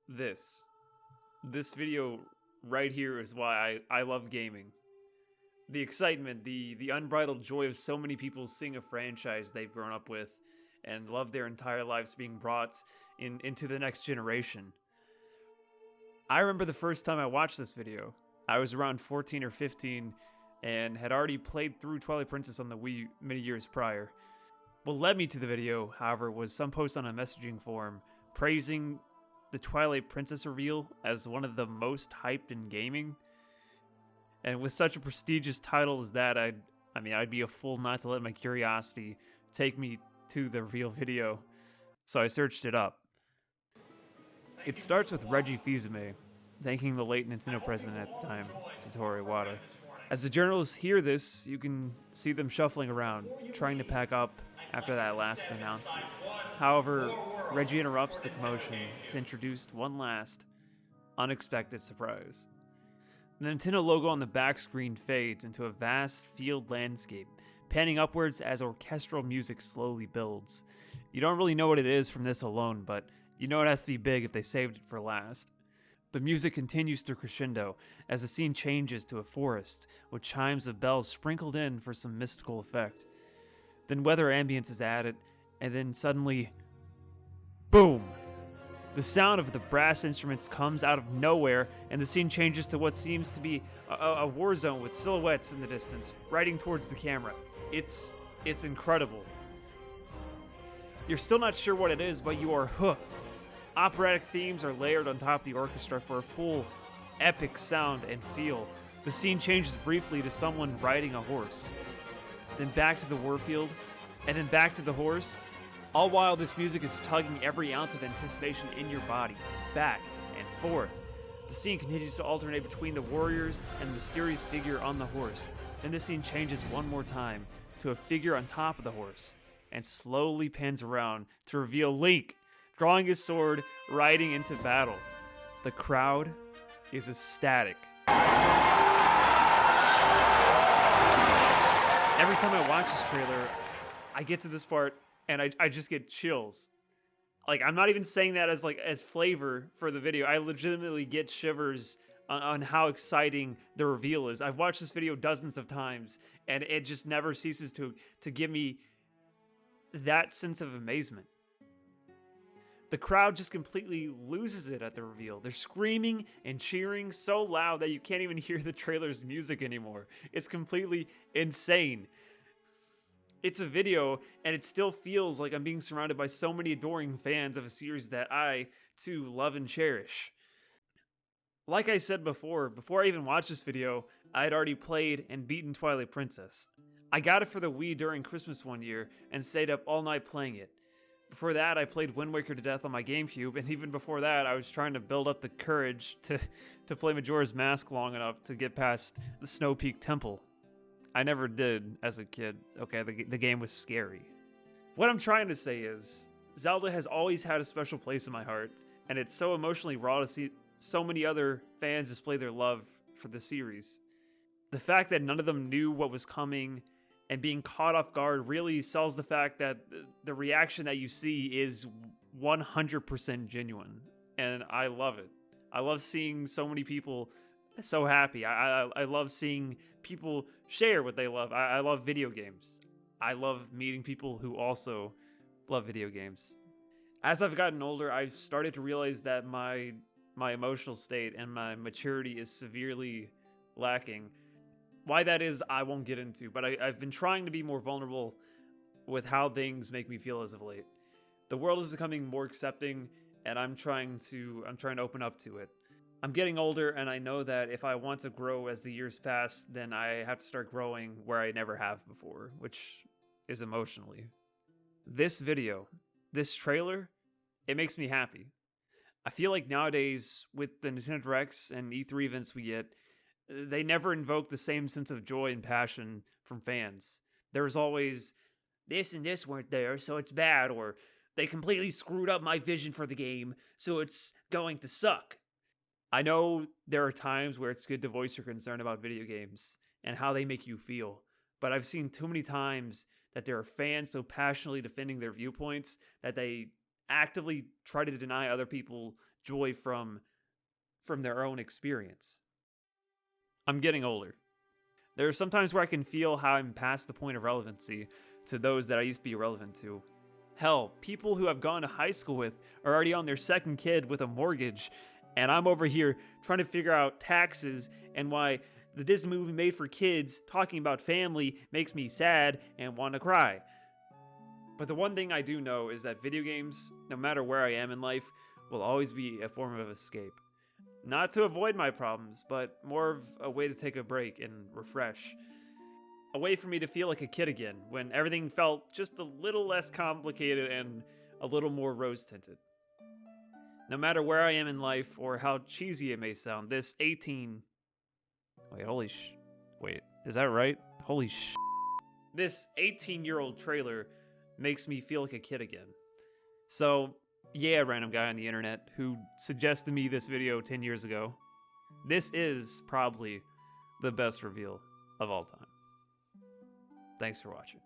this. This video right here is why I love gaming. The excitement, the unbridled joy of so many people seeing a franchise they've grown up with and love their entire lives being brought into the next generation. I remember the first time I watched this video. I was around 14 or 15 and had already played through Twilight Princess on the Wii many years prior. What led me to the video, however, was some post on a messaging forum praising the Twilight Princess reveal as one of the most hyped in gaming. And with such a prestigious title as that, I'd be a fool not to let my curiosity take me to the real video. So I searched it up. It starts with Reggie Fils-Aimé thanking the late Nintendo president at the time, Satoru Iwata. As the journalists hear this, you can see them shuffling around, trying to pack up after that last announcement. However, Reggie interrupts the commotion to introduce one last, unexpected surprise. The Nintendo logo on the back screen fades into a vast field landscape, panning upwards as orchestral music slowly builds. You don't really know what it is from this alone, but you know it has to be big if they saved it for last. The music continues to crescendo as the scene changes to a forest, with chimes of bells sprinkled in for some mystical effect. Then weather ambience is added, and then suddenly, boom! The sound of the brass instruments comes out of nowhere, and the scene changes to what seems to be a war zone with silhouettes in the distance, riding towards the camera. It's incredible. You're still not sure what it is, but you are hooked. Operatic themes are layered on top of the orchestra for a full, epic sound and feel. The scene changes briefly to someone riding a horse, then back to the warfield, and then back to the horse, all while this music is tugging every ounce of anticipation in your body, back and forth. The scene continues to alternate between the warriors and the mysterious figure on the horse. Then the scene changes one more time to a figure on top of the horse, and slowly pans around to reveal Link, drawing his sword, riding into battle. The crowd is ecstatic. Every time I watch this trailer, I get to this part and I just get chills. Like, I'm not even saying that as flavor for the video. I legitimately get shivers on how exciting the reveal is. I've watched this video dozens of times, and it just never ceases to give me that sense of amazement. The crowd just completely loses it at the reveal. They're screaming and cheering so loud that you can't even hear the trailer's music anymore. It's completely insane. It's a video, and it still feels like I'm being surrounded by so many adoring fans of a series that I, too, love and cherish. Like I said before I even watched this video, I had already played and beaten Twilight Princess. I got it for the Wii during Christmas one year and stayed up all night playing it. Before that, I played Wind Waker to death on my GameCube, and even before that, I was trying to build up the courage to play Majora's Mask long enough to get past the Snow Peak Temple. I never did as a kid. Okay, the game was scary. What I'm trying to say is, Zelda has always had a special place in my heart, and it's so emotionally raw to see so many other fans display their love for the series. The fact that none of them knew what was coming and being caught off guard really sells the fact that the reaction that you see is 100% genuine, and I love it. I love seeing so many people so happy. I love seeing people share what they love. I love video games. I love meeting people who also love video games. As I've gotten older, I've started to realize that my emotional state and my maturity is severely lacking. Why that is, I won't get into, but I've been trying to be more vulnerable with how things make me feel as of late. The world is becoming more accepting, and I'm trying to open up to it. I'm getting older, and I know that if I want to grow as the years pass, then I have to start growing where I never have before, which is emotionally. This video, this trailer, it makes me happy. I feel like nowadays, with the Nintendo Directs and E3 events we get, they never invoke the same sense of joy and passion from fans. There's always, this and this weren't there, so it's bad, or they completely screwed up my vision for the game, so it's going to suck. I know there are times where it's good to voice your concern about video games and how they make you feel, but I've seen too many times that there are fans so passionately defending their viewpoints that they actively try to deny other people joy from their own experience. I'm getting older. There are some times where I can feel how I'm past the point of relevancy to those that I used to be relevant to. Hell, people who I've gone to high school with are already on their second kid with a mortgage, and I'm over here trying to figure out taxes and why the Disney movie made for kids talking about family makes me sad and want to cry. But the one thing I do know is that video games, no matter where I am in life, will always be a form of escape. Not to avoid my problems, but more of a way to take a break and refresh. A way for me to feel like a kid again, when everything felt just a little less complicated and a little more rose-tinted. No matter where I am in life, or how cheesy it may sound, this 18... Wait, is that right? This 18-year-old trailer makes me feel like a kid again. So, yeah, random guy on the internet who suggested me this video 10 years ago. This is probably the best reveal of all time. Thanks for watching.